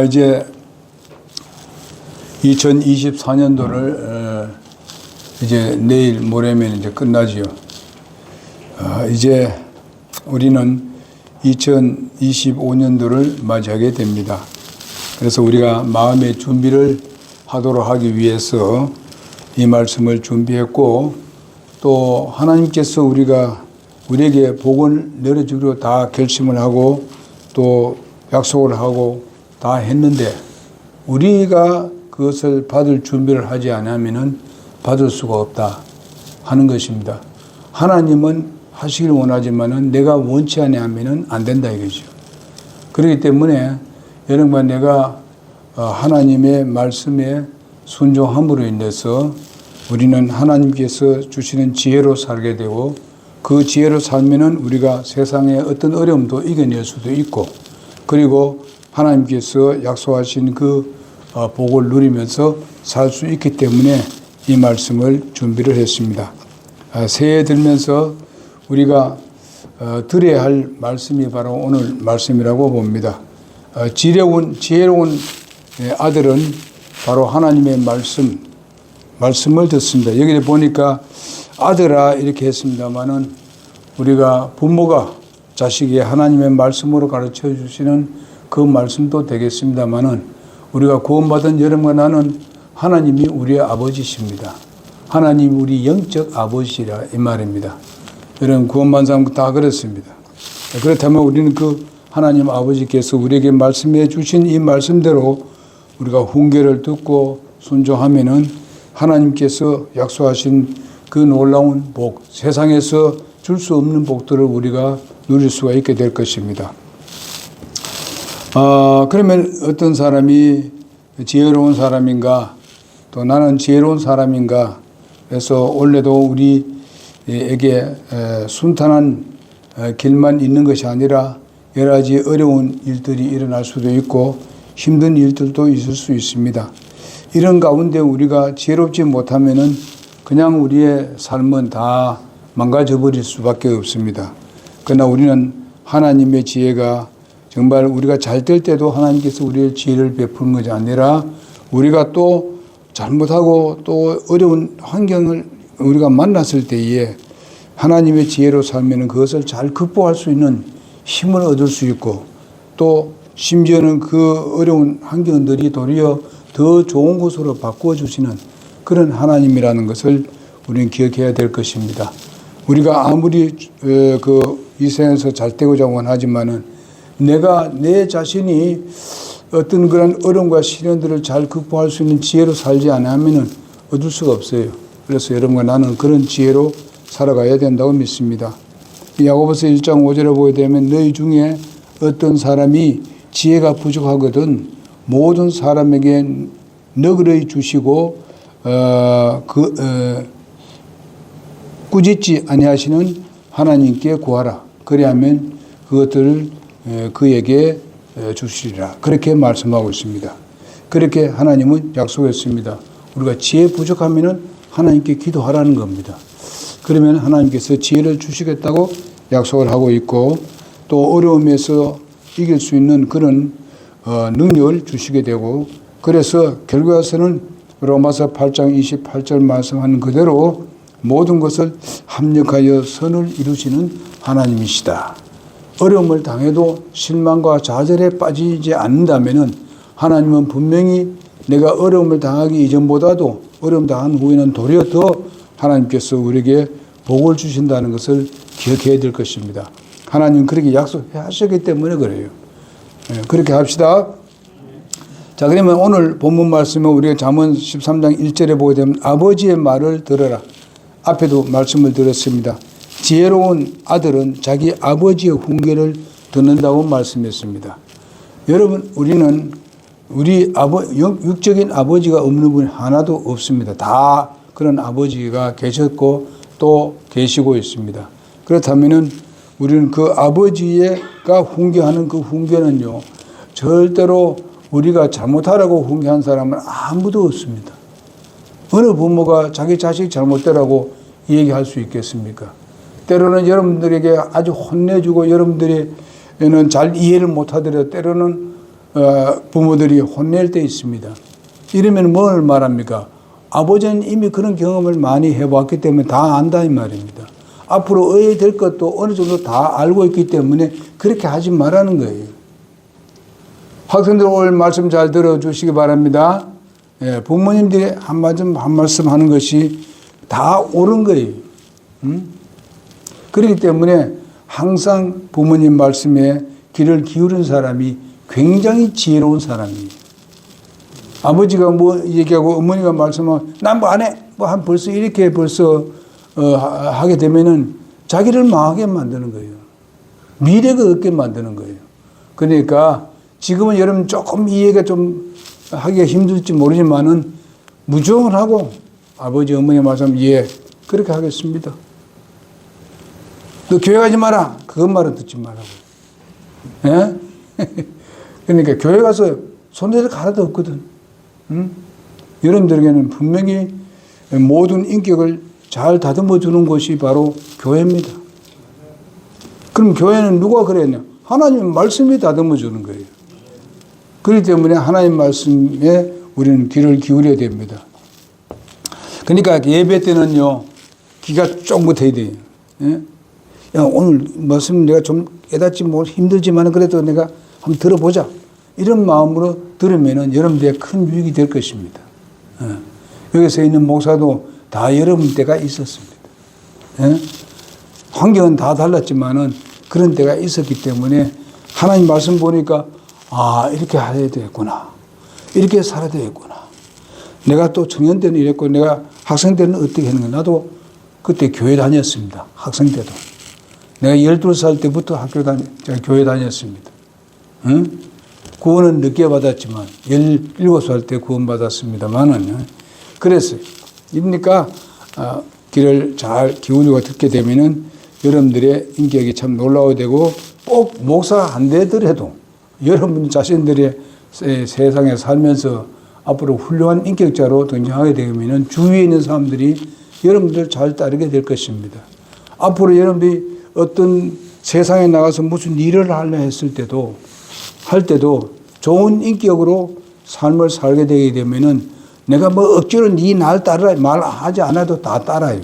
이제 2024년도를 이제 내일 모레면 이제 끝나지요. 이제 우리는 2025년도를 맞이하게 됩니다. 그래서 우리가 마음의 준비를 하도록 하기 위해서 이 말씀을 준비했고, 또 하나님께서 우리에게 복을 내려주기로 다 결심을 하고 또 약속을 하고 다 했는데, 우리가 그것을 받을 준비를 하지 않으면 받을 수가 없다 하는 것입니다. 하나님은 하시기를 원하지만은 내가 원치 아니하면은 안 된다 이거죠. 그렇기 때문에 여러분과 내가 하나님의 말씀에 순종함으로 인해서 우리는 하나님께서 주시는 지혜로 살게 되고, 그 지혜로 살면은 우리가 세상의 어떤 어려움도 이겨낼 수도 있고, 그리고 하나님께서 약속하신 그 복을 누리면서 살 수 있기 때문에 이 말씀을 준비를 했습니다. 새해 들면서 우리가 들어야 할 말씀이 바로 오늘 말씀이라고 봅니다. 지혜로운 아들은 바로 하나님의 말씀을 듣습니다. 여기 보니까 아들아 이렇게 했습니다만은, 우리가 부모가 자식에게 하나님의 말씀으로 가르쳐 주시는 그 말씀도 되겠습니다만은, 우리가 구원받은 여러분과 나는 하나님이 우리의 아버지십니다. 하나님 우리 영적 아버지라 이 말입니다. 여러분 구원받은 사람 다 그렇습니다. 그렇다면 우리는 그 하나님 아버지께서 우리에게 말씀해 주신 이 말씀대로 우리가 훈계를 듣고 순종하면은 하나님께서 약속하신 그 놀라운 복, 세상에서 줄 수 없는 복들을 우리가 누릴 수가 있게 될 것입니다. 그러면 어떤 사람이 지혜로운 사람인가, 또 나는 지혜로운 사람인가, 그래서 원래도 우리에게 순탄한 길만 있는 것이 아니라 여러 가지 어려운 일들이 일어날 수도 있고 힘든 일들도 있을 수 있습니다. 이런 가운데 우리가 지혜롭지 못하면은 그냥 우리의 삶은 다 망가져 버릴 수밖에 없습니다. 그러나 우리는 하나님의 지혜가 정말 우리가 잘 될 때도 하나님께서 우리의 지혜를 베푸는 것이 아니라, 우리가 또 잘못하고 또 어려운 환경을 우리가 만났을 때에 하나님의 지혜로 살면 그것을 잘 극복할 수 있는 힘을 얻을 수 있고, 또 심지어는 그 어려운 환경들이 도리어 더 좋은 곳으로 바꾸어 주시는 그런 하나님이라는 것을 우리는 기억해야 될 것입니다. 우리가 아무리 이 세상에서 잘 되고자 원하지만은 내가 내 자신이 어떤 그런 어려움과 시련들을 잘 극복할 수 있는 지혜로 살지 않으면 얻을 수가 없어요. 그래서 여러분과 나는 그런 지혜로 살아가야 된다고 믿습니다. 야고보서 1장 5절에 보게 되면, 너희 중에 어떤 사람이 지혜가 부족하거든 모든 사람에게 너그러이 주시고 꾸짖지 아니하시는 하나님께 구하라. 그리하면 그것들을 그에게 주시리라. 그렇게 말씀하고 있습니다. 그렇게 하나님은 약속했습니다. 우리가 지혜 부족하면은 하나님께 기도하라는 겁니다. 그러면 하나님께서 지혜를 주시겠다고 약속을 하고 있고, 또 어려움에서 이길 수 있는 그런 능력을 주시게 되고, 그래서 결과에서는 로마서 8장 28절 말씀하는 그대로 모든 것을 합력하여 선을 이루시는 하나님이시다. 어려움을 당해도 실망과 좌절에 빠지지 않는다면 하나님은 분명히 내가 어려움을 당하기 이전보다도 어려움 당한 후에는 도리어 더 하나님께서 우리에게 복을 주신다는 것을 기억해야 될 것입니다. 하나님은 그렇게 약속하셨기 때문에 그래요. 그렇게 합시다. 자, 그러면 오늘 본문 말씀은 우리가 잠언 13장 1절에 보게 되면 아버지의 말을 들어라. 앞에도 말씀을 드렸습니다. 지혜로운 아들은 자기 아버지의 훈계를 듣는다고 말씀했습니다. 여러분, 우리는 우리 육적인 아버지가 없는 분이 하나도 없습니다. 다 그런 아버지가 계셨고 또 계시고 있습니다. 그렇다면은 우리는 그 아버지가 훈계하는 그 훈계는요, 절대로 우리가 잘못하라고 훈계한 사람은 아무도 없습니다. 어느 부모가 자기 자식 잘못되라고 얘기할 수 있겠습니까? 때로는 여러분들에게 아주 혼내주고 여러분들이는 잘 이해를 못하더라도 때로는 부모들이 혼낼 때 있습니다. 이러면 뭘 말합니까? 아버지는 이미 그런 경험을 많이 해봤기 때문에 다 안다 이 말입니다. 앞으로 어야 될 것도 어느 정도 다 알고 있기 때문에 그렇게 하지 말라는 거예요. 학생들 오늘 말씀 잘 들어주시기 바랍니다. 예, 부모님들이 한 말씀 하는 것이 다 옳은 거예요. 그렇기 때문에 항상 부모님 말씀에 귀를 기울인 사람이 굉장히 지혜로운 사람이에요. 아버지가 뭐 얘기하고 어머니가 말씀하면 난 뭐 안 해. 벌써 이렇게 하게 되면은 자기를 망하게 만드는 거예요. 미래가 없게 만드는 거예요. 그러니까 지금은 여러분 조금 이해가 좀 하기가 힘들지 모르지만은 무조건 하고 아버지 어머니 말씀 그렇게 하겠습니다. 너 교회 가지 마라. 그것 말은 듣지 말라고. 예? 그러니까 교회 가서 손대를 가라도 없거든. 여러분들에게는 분명히 모든 인격을 잘 다듬어 주는 곳이 바로 교회입니다. 그럼 교회는 누가 그랬냐? 하나님 말씀이 다듬어 주는 거예요. 그렇기 때문에 하나님 말씀에 우리는 귀를 기울여야 됩니다. 그러니까 예배 때는요, 귀가 쫑긋해야 돼요. 예? 야, 오늘 말씀 내가 좀 깨닫지 힘들지만 그래도 내가 한번 들어보자. 이런 마음으로 들으면은 여러분들의 큰 유익이 될 것입니다. 예? 여기서 있는 목사도 다 여러분 때가 있었습니다. 예? 환경은 다 달랐지만은 그런 때가 있었기 때문에 하나님 말씀 보니까 이렇게 해야 되겠구나. 이렇게 살아야 되겠구나. 내가 또 청년 때는 이랬고 내가 학생 때는 어떻게 했는가. 나도 그때 교회 다녔습니다. 학생 때도. 내가 12살 때부터 제가 교회 다녔습니다. 응? 구원은 늦게 받았지만 17살 때 구원 받았습니다만은 그랬어요. 그러니까 귀를 잘 기울이고 듣게 되면은 여러분들의 인격이 참 놀라워야 되고 꼭 목사 안 되더라도 여러분 자신들의 세상에 살면서 앞으로 훌륭한 인격자로 등장하게 되면은 주위에 있는 사람들이 여러분들 잘 따르게 될 것입니다. 앞으로 여러분들이 어떤 세상에 나가서 무슨 일을 하려 했을 때도 할 때도 좋은 인격으로 삶을 살게 되게 되면은 내가 뭐 억지로 네 날 따라 말하지 않아도 다 따라요.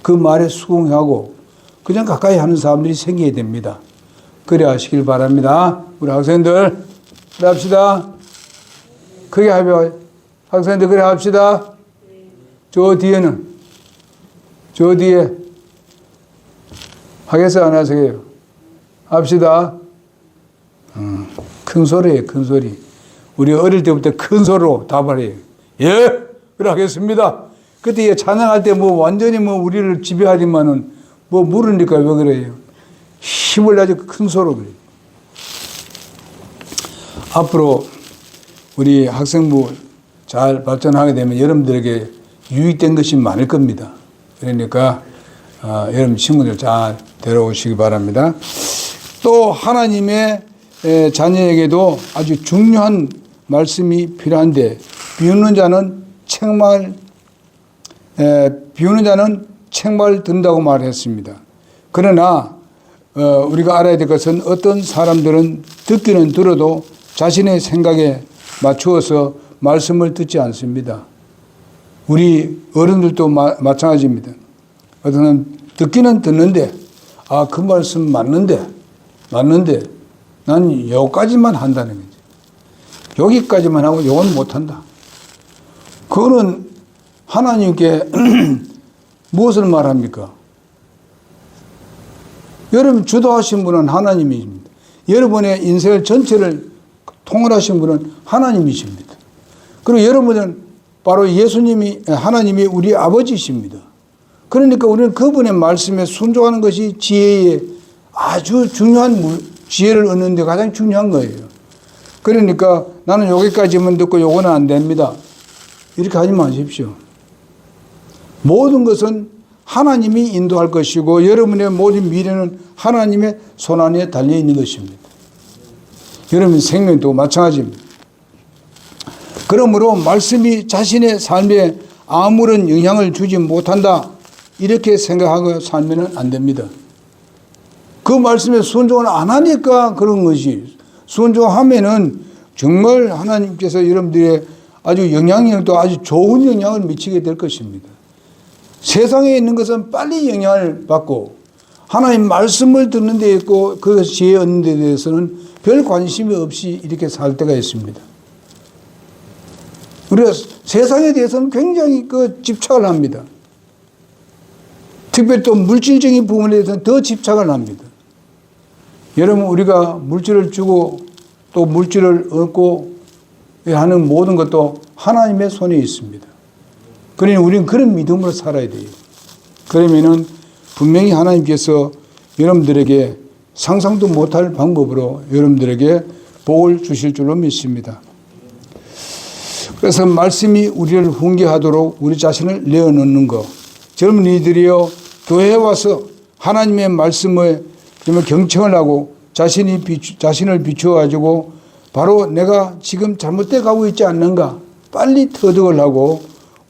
그 말에 수긍하고 그냥 가까이 하는 사람들이 생겨야 됩니다. 그래 하시길 바랍니다. 우리 학생들 그래 합시다. 크게 하며 학생들 그래 합시다. 저 뒤에 하겠어요 안 하세요? 합시다. 큰 소리예요, 큰 소리. 우리 어릴 때부터 큰 소리로 답을 해요. 예, 그래 하겠습니다. 그때 찬양할 때 완전히 우리를 지배하지만은 물으니까 왜 그래요? 힘을 내서 큰 소리로 그래요. 앞으로 우리 학생부 잘 발전하게 되면 여러분들에게 유익된 것이 많을 겁니다. 그러니까 여러분 친구들 잘 데려오시기 바랍니다. 또 하나님의 자녀에게도 아주 중요한 말씀이 필요한데 비웃는 자는 책말 듣는다고 말했습니다. 그러나 우리가 알아야 될 것은 어떤 사람들은 듣기는 들어도 자신의 생각에 맞추어서 말씀을 듣지 않습니다. 우리 어른들도 마찬가지입니다. 어떤 사람은 듣기는 듣는데 그 말씀 맞는데 난 여기까지만 한다는 거지. 여기까지만 하고 요건 못한다. 그거는 하나님께 무엇을 말합니까? 여러분 주도하신 분은 하나님이십니다. 여러분의 인생을 전체를 통일하신 분은 하나님이십니다. 그리고 여러분은 바로 하나님이 우리 아버지십니다. 그러니까 우리는 그분의 말씀에 순종하는 것이 지혜의 아주 중요한 지혜를 얻는 데 가장 중요한 거예요. 그러니까 나는 여기까지만 듣고 요거는 안 됩니다. 이렇게 하지 마십시오. 모든 것은 하나님이 인도할 것이고 여러분의 모든 미래는 하나님의 손안에 달려 있는 것입니다. 여러분 생명도 마찬가지입니다. 그러므로 말씀이 자신의 삶에 아무런 영향을 주지 못한다 이렇게 생각하고 살면 안 됩니다. 그 말씀에 순종을 안 하니까 그런 것이 순종하면은 정말 하나님께서 여러분들의 아주 영향력도 아주 좋은 영향을 미치게 될 것입니다. 세상에 있는 것은 빨리 영향을 받고 하나님 말씀을 듣는 데 있고 그 지혜 얻는 데 대해서는 별 관심이 없이 이렇게 살 때가 있습니다. 우리가 세상에 대해서는 굉장히 집착을 합니다. 특별히 또 물질적인 부분에 대해서는 더 집착을 합니다. 여러분, 우리가 물질을 주고 또 물질을 얻고 하는 모든 것도 하나님의 손에 있습니다. 그러니 우리는 그런 믿음으로 살아야 돼요. 그러면은 분명히 하나님께서 여러분들에게 상상도 못할 방법으로 여러분들에게 복을 주실 줄로 믿습니다. 그래서 말씀이 우리를 훈계하도록 우리 자신을 내어놓는 것. 젊은이들이요, 교회에 와서 하나님의 말씀을 경청을 하고 자신을 비추어가지고 바로 내가 지금 잘못돼 가고 있지 않는가 빨리 터득을 하고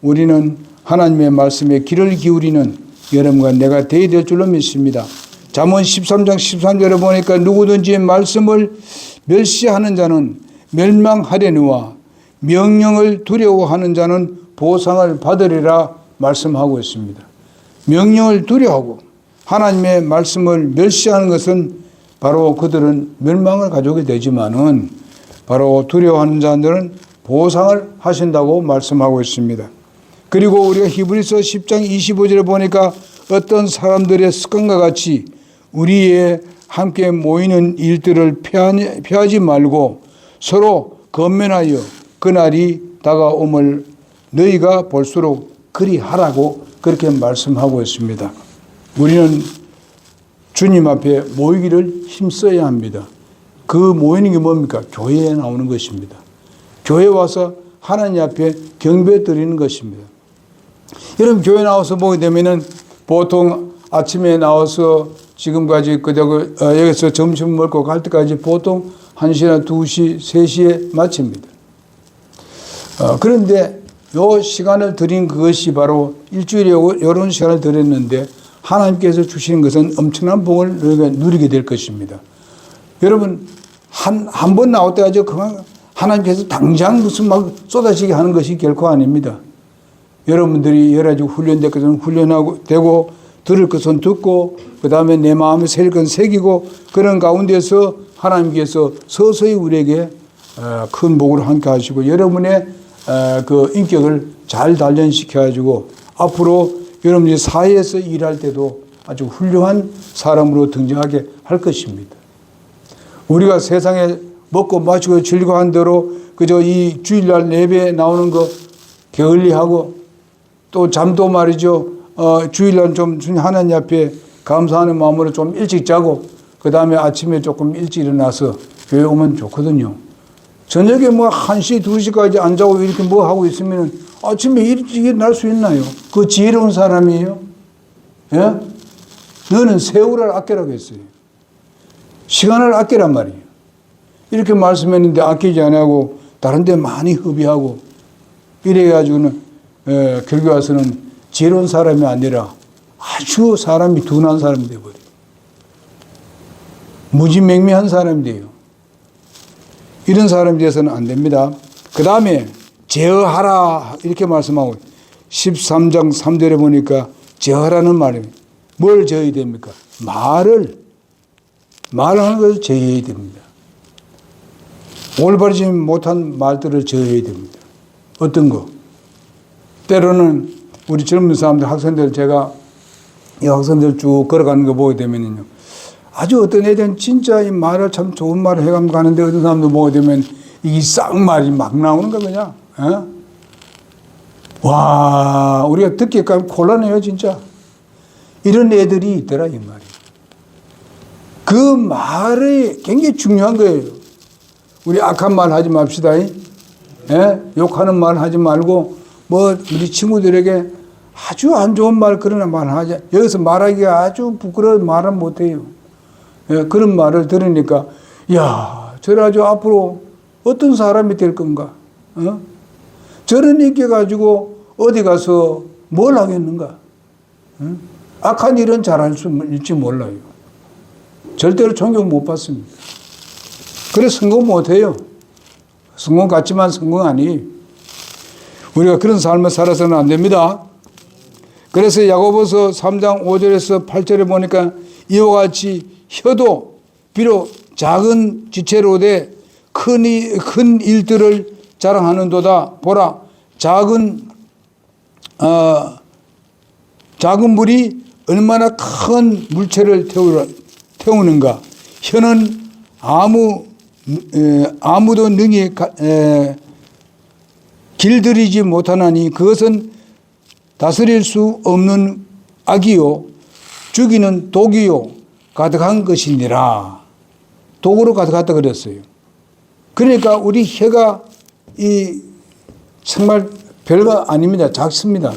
우리는 하나님의 말씀에 귀를 기울이는 여러분과 내가 되어야 될 줄로 믿습니다. 잠언 13장 13절에 보니까 누구든지 말씀을 멸시하는 자는 멸망하려니와 명령을 두려워하는 자는 보상을 받으리라 말씀하고 있습니다. 명령을 두려워하고 하나님의 말씀을 멸시하는 것은 바로 그들은 멸망을 가져오게 되지만은 바로 두려워하는 자들은 보상을 하신다고 말씀하고 있습니다. 그리고 우리가 히브리서 10장 25절에 보니까 어떤 사람들의 습관과 같이 우리의 함께 모이는 일들을 피하지 말고 서로 건면하여 그날이 다가옴을 너희가 볼수록 그리하라고 그렇게 말씀하고 있습니다. 우리는 주님 앞에 모이기를 힘써야 합니다. 그 모이는 게 뭡니까? 교회에 나오는 것입니다. 교회에 와서 하나님 앞에 경배 드리는 것입니다. 여러분, 교회 나와서 보게 되면은 보통 아침에 나와서 지금까지 여기서 점심 먹고 갈 때까지 보통 1시나 2시, 3시에 마칩니다. 그런데 요 시간을 드린 그것이 바로 일주일에 이런 시간을 드렸는데 하나님께서 주시는 것은 엄청난 복을 누리게 될 것입니다. 여러분, 한 번 나올 때까지 그만 하나님께서 당장 무슨 막 쏟아지게 하는 것이 결코 아닙니다. 여러분들이 여러 가지 훈련될 것은 훈련하고 되고 들을 것은 듣고 그 다음에 내 마음에 새길 것은 새기고 그런 가운데서 하나님께서 서서히 우리에게 큰 복을 함께 하시고 여러분의 그 인격을 잘 단련시켜 가지고 앞으로 여러분이 사회에서 일할 때도 아주 훌륭한 사람으로 등장하게 할 것입니다. 우리가 세상에 먹고 마시고 즐거워 한 대로 그저 이 주일날 예배에 나오는 거 게을리하고 또 잠도 말이죠. 주일날 좀 하나님 앞에 감사하는 마음으로 좀 일찍 자고 그 다음에 아침에 조금 일찍 일어나서 교회 오면 좋거든요. 저녁에 뭐 1시, 2시까지 안 자고 이렇게 뭐 하고 있으면 아침에 일찍 일어날 수 있나요? 그 지혜로운 사람이에요? 예? 너는 세월을 아끼라고 했어요. 시간을 아끼란 말이에요. 이렇게 말씀했는데 아끼지 않고 다른 데 많이 허비하고 이래가지고는 결국 와서는 지혜로운 사람이 아니라 아주 사람이 둔한 사람이 되어버려요. 무지맹미한 사람이 돼요. 이런 사람이 돼서는 안 됩니다. 그 다음에 제어하라 이렇게 말씀하고 13장 3절에 보니까 제어하라는 말입니다. 뭘 제어해야 됩니까? 말하는 것을 제어해야 됩니다. 올바르지 못한 말들을 제어해야 됩니다. 어떤 거? 때로는 우리 젊은 사람들, 학생들, 제가 이 학생들 쭉 걸어가는 거 보게 되면요. 아주 어떤 애들은 진짜 이 말을 참 좋은 말을 해가면서 가는데 어떤 사람들 보게 되면 이 쌍말이 막 나오는 거 그냥. 와, 우리가 듣기까지 곤란해요, 진짜. 이런 애들이 있더라, 이 말이. 그 말이 굉장히 중요한 거예요. 우리 악한 말 하지 맙시다. 욕하는 말 하지 말고, 우리 친구들에게 아주 안 좋은 말, 그런 말 하자. 여기서 말하기가 아주 부끄러워 말은 못해요. 그런 말을 들으니까, 저래 아주 앞으로 어떤 사람이 될 건가? 저런 인기 가지고 어디 가서 뭘 하겠는가? 악한 일은 잘할 수 있을지 몰라요. 절대로 존경 못 받습니다. 그래 성공 못해요. 성공 같지만 성공 아니에요. 우리가 그런 삶을 살아서는 안 됩니다. 그래서 야고보서 3장 5절에서 8절에 보니까 이와 같이 혀도 비록 작은 지체로되 큰 일들을 자랑하는도다. 보라, 작은 물이 얼마나 큰 물체를 태우는가. 혀는 아무도 능히 길들이지 못하나니 그것은 다스릴 수 없는 악이요 죽이는 독이요 가득한 것이니라. 독으로 가득하다 그랬어요. 그러니까 우리 혀가 정말 별거 아닙니다. 작습니다.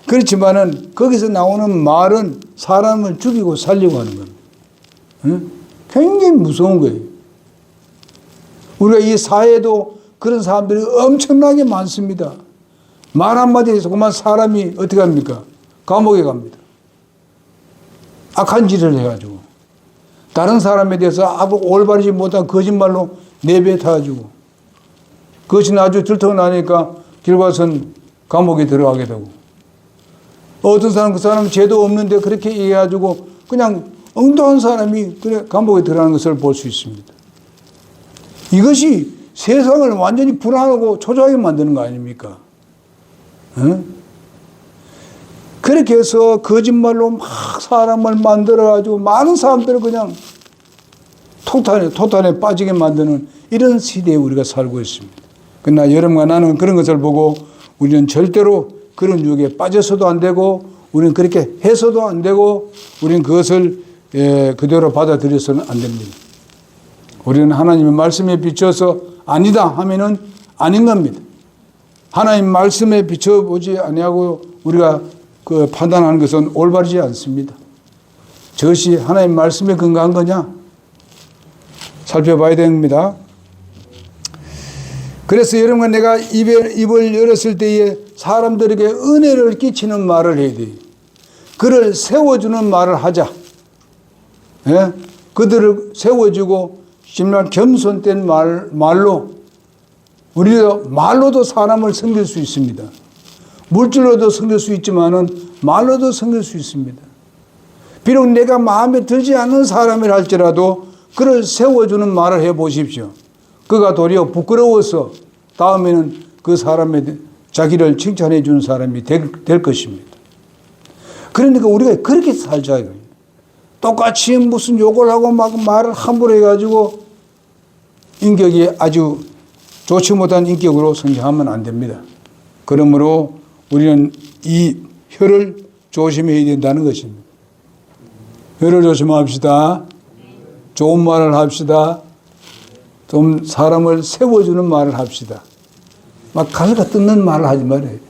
그렇지만은 거기서 나오는 말은 사람을 죽이고 살리고 하는 겁니다. 응? 굉장히 무서운 거예요. 우리가 이 사회에도 그런 사람들이 엄청나게 많습니다. 말 한마디에서 그만 사람이 어떻게 합니까? 감옥에 갑니다. 악한 짓을 해가지고. 다른 사람에 대해서 아주 올바르지 못한 거짓말로 내뱉어가지고. 그것이 아주 들통나니까 결과선 감옥에 들어가게 되고. 어떤 사람 그 사람은 죄도 없는데 그렇게 얘기해가지고 그냥 엉뚱한 사람이 그래 감옥에 들어가는 것을 볼 수 있습니다. 이것이 세상을 완전히 불안하고 초조하게 만드는 거 아닙니까? 응? 그렇게 해서 거짓말로 막 사람을 만들어가지고 많은 사람들을 그냥 토탄에 빠지게 만드는 이런 시대에 우리가 살고 있습니다. 그러나 여러분과 나는 그런 것을 보고 우리는 절대로 그런 유혹에 빠져서도 안 되고 우리는 그렇게 해서도 안 되고 우리는 그것을 그대로 받아들여서는 안 됩니다. 우리는 하나님의 말씀에 비춰서 아니다 하면은 아닌 겁니다. 하나님 말씀에 비춰보지 아니하고 우리가 그 판단하는 것은 올바르지 않습니다. 저것이 하나님 말씀에 근거한 거냐? 살펴봐야 됩니다. 그래서 여러분 내가 입을 열었을 때에 사람들에게 은혜를 끼치는 말을 해야 돼요. 그를 세워주는 말을 하자. 예? 그들을 세워주고 정말 겸손된 말로 우리도 말로도 사람을 섬길 수 있습니다. 물질로도 섬길 수 있지만은 말로도 섬길 수 있습니다. 비록 내가 마음에 들지 않는 사람이라 할지라도 그를 세워주는 말을 해보십시오. 그가 도리어 부끄러워서 다음에는 그 사람의 자기를 칭찬해 주는 사람이 될 것입니다. 그러니까 우리가 그렇게 살자. 똑같이 무슨 욕을 하고 막 말을 함부로 해가지고 인격이 아주 좋지 못한 인격으로 성장하면 안 됩니다. 그러므로 우리는 이 혀를 조심해야 된다는 것입니다. 혀를 조심합시다. 좋은 말을 합시다. 좀 사람을 세워주는 말을 합시다. 막 갈가 뜯는 말을 하지 말아요.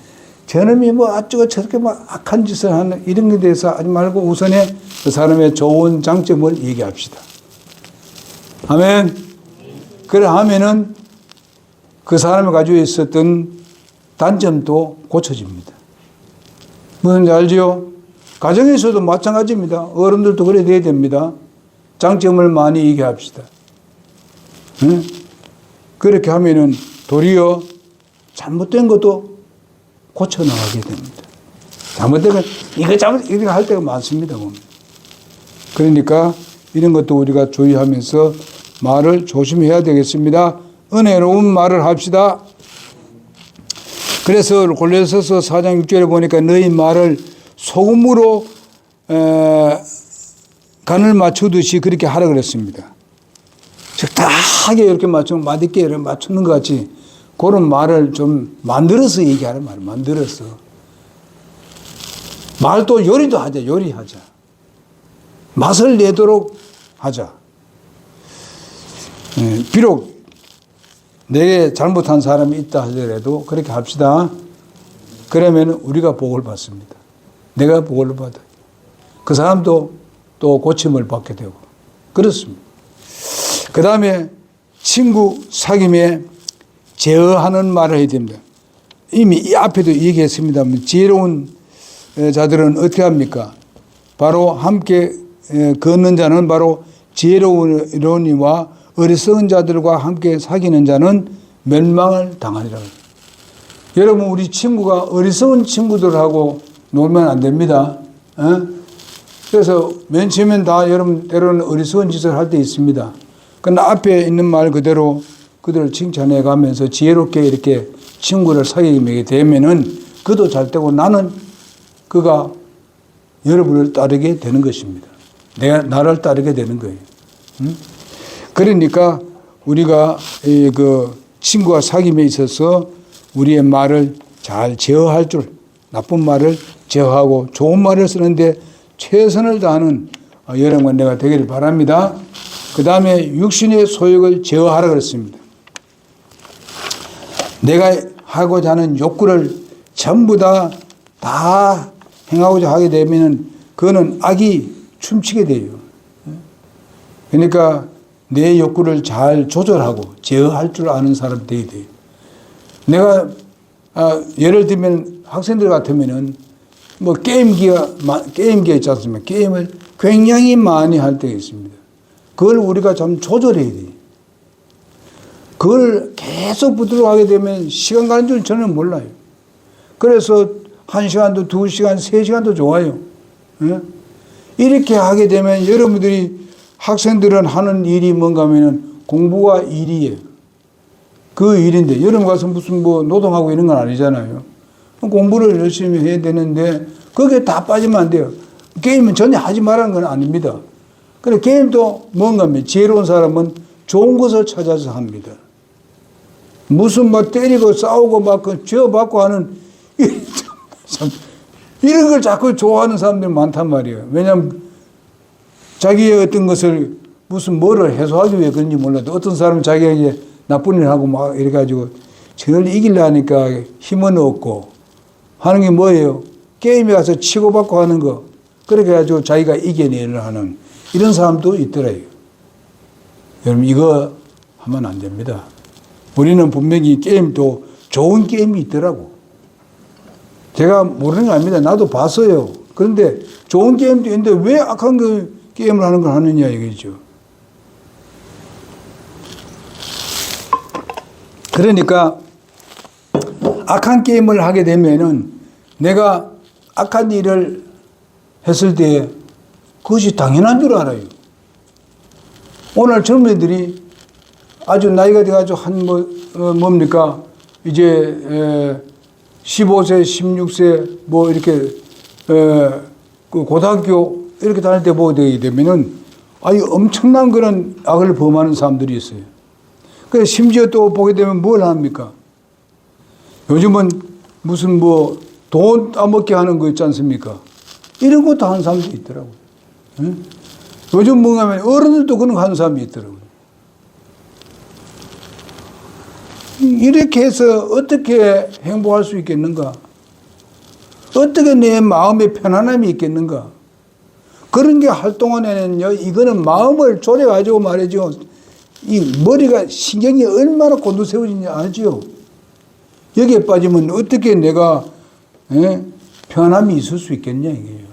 저놈이 뭐 어쩌고 저렇게 막 악한 짓을 하는 이런 것에 대해서 하지 말고 우선에 그 사람의 좋은 장점을 얘기합시다. 아멘. 그래 하면은 그 사람이 가지고 있었던 단점도 고쳐집니다. 무슨지 알지요? 가정에서도 마찬가지입니다. 어른들도 그래 돼야 됩니다. 장점을 많이 얘기합시다. 응? 그렇게 하면은 도리어 잘못된 것도 고쳐나가게 됩니다. 잘못된 건 이렇게 할 때가 많습니다. 보면. 그러니까 이런 것도 우리가 주의하면서 말을 조심해야 되겠습니다. 은혜로운 말을 합시다. 그래서 골로새서 4장 6절에 보니까 너희 말을 소금으로 간을 맞추듯이 그렇게 하라 그랬습니다. 적당하게 이렇게 맞추면 맛있게 이렇게 맞추는 것 같이 그런 말을 좀 만들어서 얘기하는 말, 만들어서. 말도 요리도 하자, 요리하자. 맛을 내도록 하자. 비록 내게 잘못한 사람이 있다 하더라도 그렇게 합시다. 그러면 우리가 복을 받습니다. 내가 복을 받아요. 그 사람도 또 고침을 받게 되고. 그렇습니다. 그 다음에 친구 사귐에 제어하는 말을 해야 됩니다. 이미 이 앞에도 얘기했습니다만 지혜로운 자들은 어떻게 합니까? 바로 함께 걷는 자는 바로 지혜로우니와 어리석은 자들과 함께 사귀는 자는 멸망을 당하리라. 여러분, 우리 친구가 어리석은 친구들하고 놀면 안 됩니다. 그래서 맨 처음엔 다 여러분 때로는 어리석은 짓을 할 때 있습니다. 그러나 앞에 있는 말 그대로 그들을 칭찬해 가면서 지혜롭게 이렇게 친구를 사귀게 되면은 그도 잘 되고 나는 그가 여러분을 따르게 되는 것입니다. 내가 나를 따르게 되는 거예요. 그러니까 우리가 그 친구와 사귐에 있어서 우리의 말을 잘 제어할 줄, 나쁜 말을 제어하고 좋은 말을 쓰는데 최선을 다하는 여러분과 내가 되기를 바랍니다. 그 다음에 육신의 소욕을 제어하라 그랬습니다. 내가 하고자 하는 욕구를 전부 다 행하고자 하게 되면 그거는 악이 춤추게 돼요. 그러니까 내 욕구를 잘 조절하고 제어할 줄 아는 사람 되어야 돼요. 내가 예를 들면 학생들 같으면은 뭐 게임기가 있지 않습니까? 게임을 굉장히 많이 할 때가 있습니다. 그걸 우리가 좀 조절해야 돼요. 그걸 계속 붙들어 하게 되면 시간 가는 줄 저는 몰라요. 그래서 1시간도 2시간, 3시간도 좋아요. 이렇게 하게 되면 여러분들이 학생들은 하는 일이 뭔가 하면은 공부가 일이에요. 그 일인데 여러분 가서 무슨 뭐 노동하고 이런 건 아니잖아요. 공부를 열심히 해야 되는데 거기에 다 빠지면 안 돼요. 게임은 전혀 하지 말라는 건 아닙니다. 그래 게임도 뭔가 하면 지혜로운 사람은 좋은 것을 찾아서 합니다. 무슨 막 때리고 싸우고 막 쥐어받고 하는 이런 걸 자꾸 좋아하는 사람들이 많단 말이에요. 왜냐하면 자기의 어떤 것을 무슨 뭐를 해소하기 위해 그런지 몰라도 어떤 사람은 자기에게 나쁜 일을 하고 막 이래 가지고 저를 이기려니까 힘은 없고 하는 게 뭐예요? 게임에 가서 치고받고 하는 거. 그렇게 해가지고 자기가 이겨내려 하는 이런 사람도 있더라고요. 여러분 이거 하면 안 됩니다. 우리는 분명히 게임도 좋은 게임이 있더라고. 제가 모르는 거 아닙니다. 나도 봤어요. 그런데 좋은 게임도 있는데 왜 악한 게임을 하는 걸 하느냐 이거죠. 그러니까 악한 게임을 하게 되면은 내가 악한 일을 했을 때 그것이 당연한 줄 알아요. 오늘 젊은이들이 아주 나이가 돼가지고 뭡니까 이제 15세, 16세 뭐 이렇게 그 고등학교 이렇게 다닐 때 보게 되면은 아주 엄청난 그런 악을 범하는 사람들이 있어요. 그래서 심지어 또 보게 되면 뭘 합니까? 요즘은 무슨 뭐 돈 따먹게 하는 거 있지 않습니까? 이런 것도 하는 사람도 있더라고요. 응? 요즘 뭔가 하면 어른들도 그런 거 하는 사람이 있더라고요. 이렇게 해서 어떻게 행복할 수 있겠는가? 어떻게 내 마음에 편안함이 있겠는가? 그런 게 할 동안에는요, 이거는 마음을 졸여가지고 말이죠. 이 머리가, 신경이 얼마나 곤두세워지는지 알지요? 여기에 빠지면 어떻게 내가, 편함이 있을 수 있겠냐, 이게요.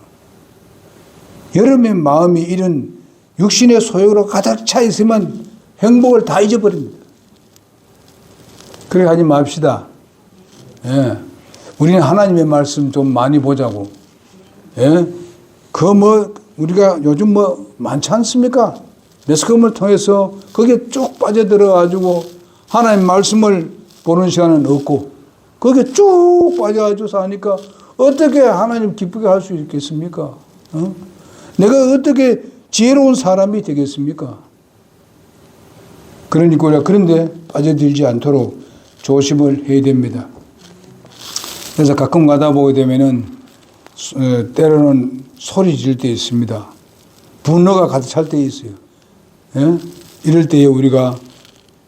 여러분의 마음이 이런 육신의 소욕으로 가득 차 있으면 행복을 다 잊어버립니다. 그렇게 하지 맙시다. 예. 우리는 하나님의 말씀 좀 많이 보자고. 예. 우리가 요즘 많지 않습니까? 매스컴을 통해서 거기에 쭉 빠져들어가지고 하나님 말씀을 보는 시간은 없고 거기에 쭉 빠져가지고 사니까 어떻게 하나님 기쁘게 할 수 있겠습니까? 내가 어떻게 지혜로운 사람이 되겠습니까? 그러니까 우리가 그런데 빠져들지 않도록 조심을 해야 됩니다. 그래서 가끔 가다 보게 되면은 때로는 소리 지를 때 있습니다. 분노가 가득 찰 때 있어요. 예? 이럴 때에 우리가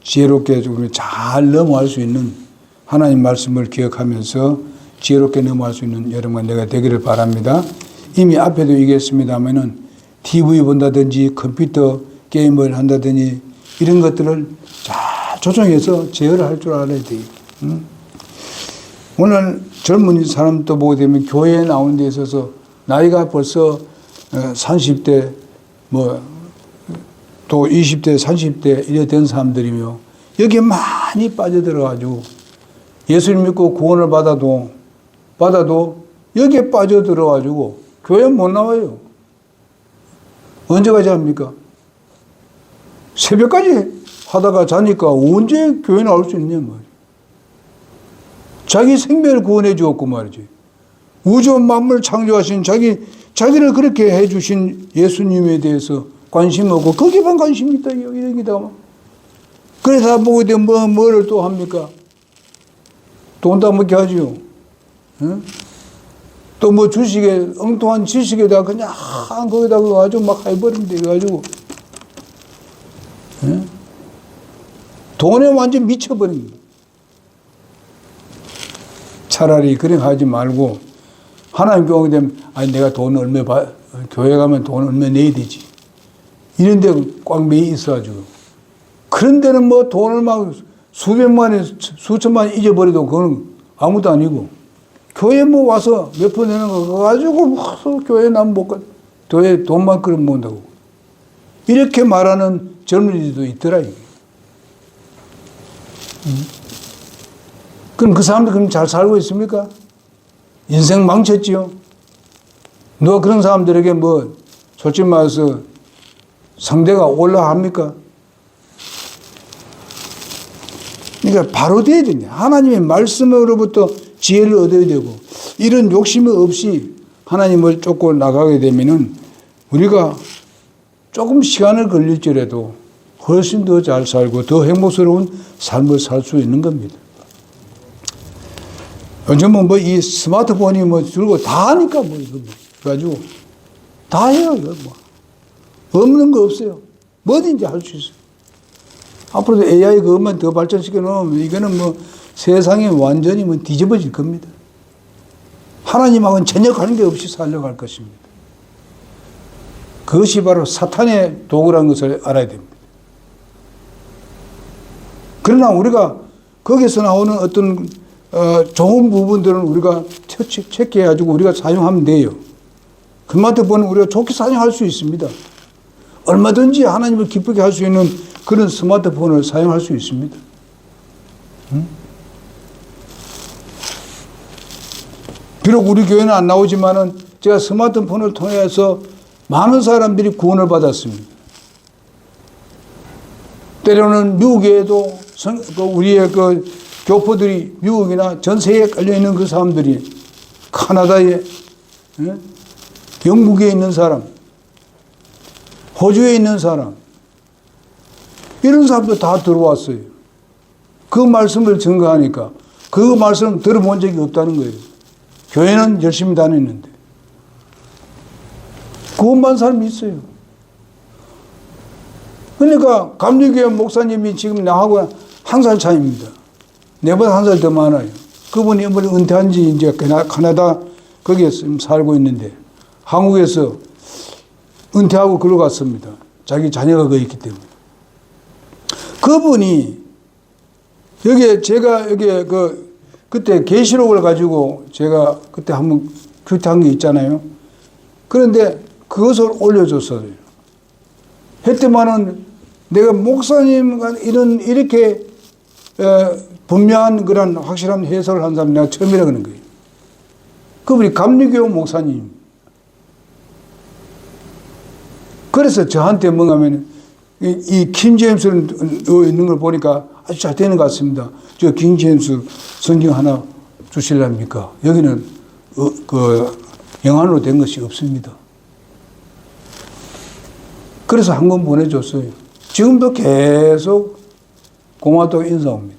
지혜롭게 잘 넘어갈 수 있는 하나님 말씀을 기억하면서 지혜롭게 넘어갈 수 있는 여러분과 내가 되기를 바랍니다. 이미 앞에도 얘기했습니다만은 TV 본다든지 컴퓨터 게임을 한다든지 이런 것들을 잘 조정해서 제어를 할 줄 알아야 돼요. 오늘 젊은 사람도 보게 되면 교회에 나오는 데 있어서 나이가 벌써 30대 또 20대, 30대 이래 된 사람들이며 여기에 많이 빠져들어가지고 예수를 믿고 구원을 받아도 여기에 빠져들어가지고 교회 못 나와요. 언제까지 합니까? 새벽까지 하다가 자니까 언제 교회 나올 수 있냐 말이야. 자기 생명을 구원해 주었고 말이지. 우주 만물 창조하신 자기를 그렇게 해 주신 예수님에 대해서 관심 없고 거기만 관심이 있다 이러기다. 그래서 보고 되면 뭐를 또 합니까? 돈 따먹게 하지요. 응? 또 뭐 주식에 엉뚱한 지식에다가 그냥 거기다가 아주 막 해버리면 돼가지고 응? 돈에 완전 미쳐버립니다. 차라리 그렇게 하지 말고 하나님 교회 되면 아니 내가 돈 얼마 교회 가면 돈 얼마 내야 되지. 이런 데 꽉 매여 있어가지고 그런 데는 뭐 돈을 막 수백만 원, 수천만 원 잊어버려도 그건 아무도 아니고 교회 뭐 와서 몇 푼 내는 거 가지고 와서 교회 난 못 가. 교회 돈만 끌어 모은다고. 이렇게 말하는 젊은이들도 있더라. 그럼 그 사람들 그럼 잘 살고 있습니까? 인생 망쳤지요. 누가 그런 사람들에게 뭐 솔직히 말해서 상대가 올라합니까? 그러니까 바로 돼야 되냐. 하나님의 말씀으로부터 지혜를 얻어야 되고 이런 욕심이 없이 하나님을 쫓고 나가게 되면은 우리가 조금 시간을 걸릴지라도 훨씬 더 잘 살고 더 행복스러운 삶을 살 수 있는 겁니다. 요즘은 뭐 이 스마트폰이 뭐 들고 다 하니까 뭐 이거 가지고 다 해요. 이거 뭐 없는 거 없어요. 뭐든지 할 수 있어요. 앞으로도 AI 그것만 더 발전시켜 놓으면 이거는 뭐 세상이 완전히 뭐 뒤집어질 겁니다. 하나님하고는 전혀 관계없이 살려갈 것입니다. 그것이 바로 사탄의 도구라는 것을 알아야 됩니다. 그러나 우리가 거기서 나오는 어떤 좋은 부분들은 우리가 체크해가지고 우리가 사용하면 돼요. 스마트폰은 우리가 좋게 사용할 수 있습니다. 얼마든지 하나님을 기쁘게 할 수 있는 그런 스마트폰을 사용할 수 있습니다. 비록 우리 교회는 안 나오지만은 제가 스마트폰을 통해서 많은 사람들이 구원을 받았습니다. 때로는 미국에도 우리의 그 교포들이 미국이나 전 세계에 깔려있는 그 사람들이 카나다에, 영국에 있는 사람, 호주에 있는 사람, 이런 사람도 다 들어왔어요. 그 말씀을 증거하니까 그 말씀을 들어본 적이 없다는 거예요. 교회는 열심히 다녔는데. 구원받은 사람이 있어요. 그러니까 감리교회 목사님이 지금 나하고 1살 차이입니다. 내보다 1살 더 많아요. 그분이 이번에 은퇴한 지 이제 카나다 거기에 살고 있는데 한국에서 은퇴하고 글로 갔습니다. 자기 자녀가 거기 있기 때문에. 그분이 여기에 제가 여기에 그때 계시록을 가지고 제가 그때 한번 큐트한 게 있잖아요. 그런데 그것을 올려줬어요. 했더만은 내가 목사님과 이렇게 분명한 그런 확실한 해석을 한 사람 내가 처음이라 그러는 거예요. 그분이 감리교 목사님. 그래서 저한테 뭔가 하면 이 킹제임스를 있는 걸 보니까 아주 잘 되는 것 같습니다. 저 킹제임스 성경 하나 주실랍니까? 여기는 영안으로 된 것이 없습니다. 그래서 한 권 보내줬어요. 지금도 계속 고맙다고 인사 옵니다.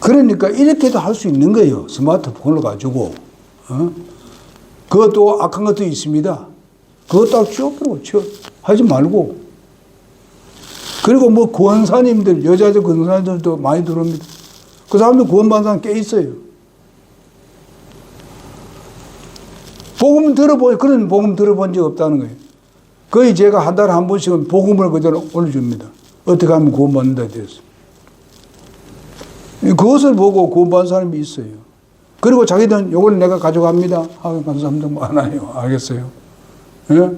그러니까 이렇게도 할 수 있는 거예요. 스마트폰을 가지고. 그것도 악한 것도 있습니다. 그것 딱 치워버리고 하지 말고. 그리고 뭐 구원사님들, 여자들 구원사님들도 많이 들어옵니다. 그 사람들 구원받은 사람 꽤 있어요. 그런 복음 들어본 적 없다는 거예요. 거의 제가 한 달에 한 번씩은 복음을 그대로 올려줍니다. 어떻게 하면 구원받는다에 대해서. 그것을 보고 구원받은 사람이 있어요. 그리고 자기들은 이걸 내가 가져갑니다. 감사합니다. 뭐 안 해요. 알겠어요. 예?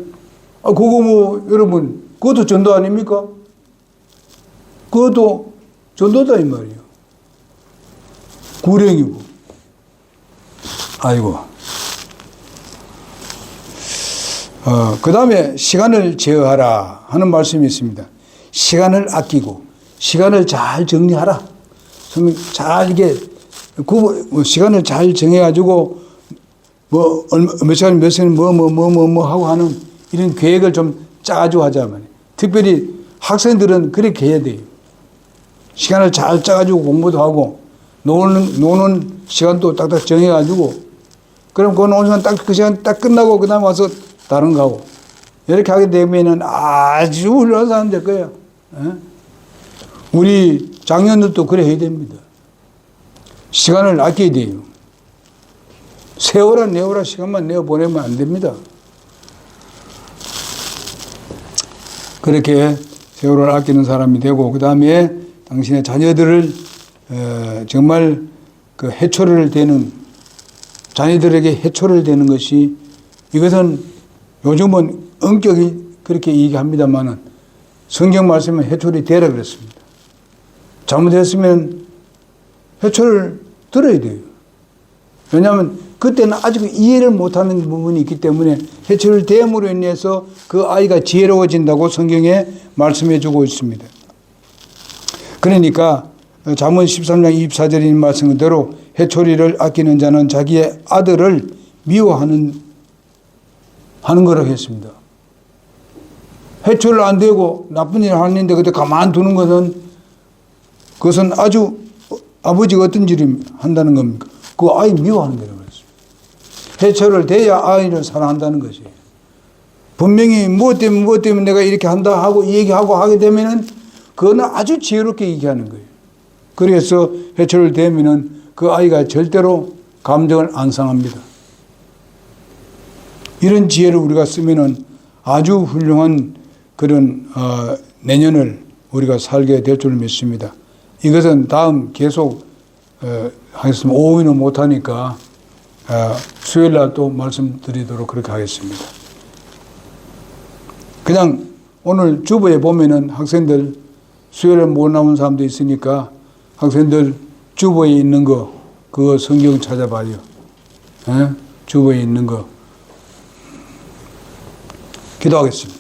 그거 뭐 여러분 그것도 전도 아닙니까? 그것도 전도다 이 말이에요. 구령이고. 아이고. 그 다음에 시간을 제어하라 하는 말씀이 있습니다. 시간을 아끼고 시간을 잘 정리하라. 잘 이게 시간을 잘 정해가지고 몇 시간 몇 시간 뭐 하고 하는 이런 계획을 좀 짜가지고 하자면 특별히 학생들은 그렇게 해야 돼요. 시간을 잘 짜가지고 공부도 하고 노는 시간도 딱딱 정해가지고 그럼 그 노는 시간 딱 그 시간 딱 끝나고 그 다음에 와서 다른 거 하고 이렇게 하게 되면은 아주 훌륭한 사람 될 거예요. 우리 장년들도 그래 해야 됩니다. 시간을 아껴야 돼요. 세워라 내워라 시간만 내어보내면 안 됩니다. 그렇게 세월을 아끼는 사람이 되고 그 다음에 당신의 자녀들을 정말 그 해초를 대는 자녀들에게 해초를 대는 것이 이것은 요즘은 엄격히 그렇게 얘기합니다만은 성경 말씀은 해초리 대라 그랬습니다. 잘못했으면 해초를 들어야 돼요. 왜냐하면 그때는 아직 이해를 못하는 부분이 있기 때문에 해초를 대함으로 인해서 그 아이가 지혜로워진다고 성경에 말씀해 주고 있습니다. 그러니까 잠언 13장 24절인 말씀 그대로 해초리를 아끼는 자는 자기의 아들을 미워하는 거라고 했습니다. 해초를 안 대고 나쁜 일을 하는데 그때 가만두는 그것은 아주 아버지가 어떤 일을 한다는 겁니까? 그 아이 미워하는 거라고 했습니다. 해초를 대야 아이를 사랑한다는 것이에요. 분명히 무엇 때문에 내가 이렇게 한다 하고 얘기하고 하게 되면은 그거는 아주 지혜롭게 얘기하는 거예요. 그래서 해초를 대면은 그 아이가 절대로 감정을 안 상합니다. 이런 지혜를 우리가 쓰면은 아주 훌륭한 그런 내년을 우리가 살게 될 줄 믿습니다. 이것은 다음 계속 하겠습니다. 오후는 못하니까 수요일 날 또 말씀드리도록 그렇게 하겠습니다. 그냥 오늘 주보에 보면은 학생들 수요일에 못 나온 사람도 있으니까 학생들 주보에 있는 거 그거 성경 찾아봐요. 주보에 있는 거 기도하겠습니다.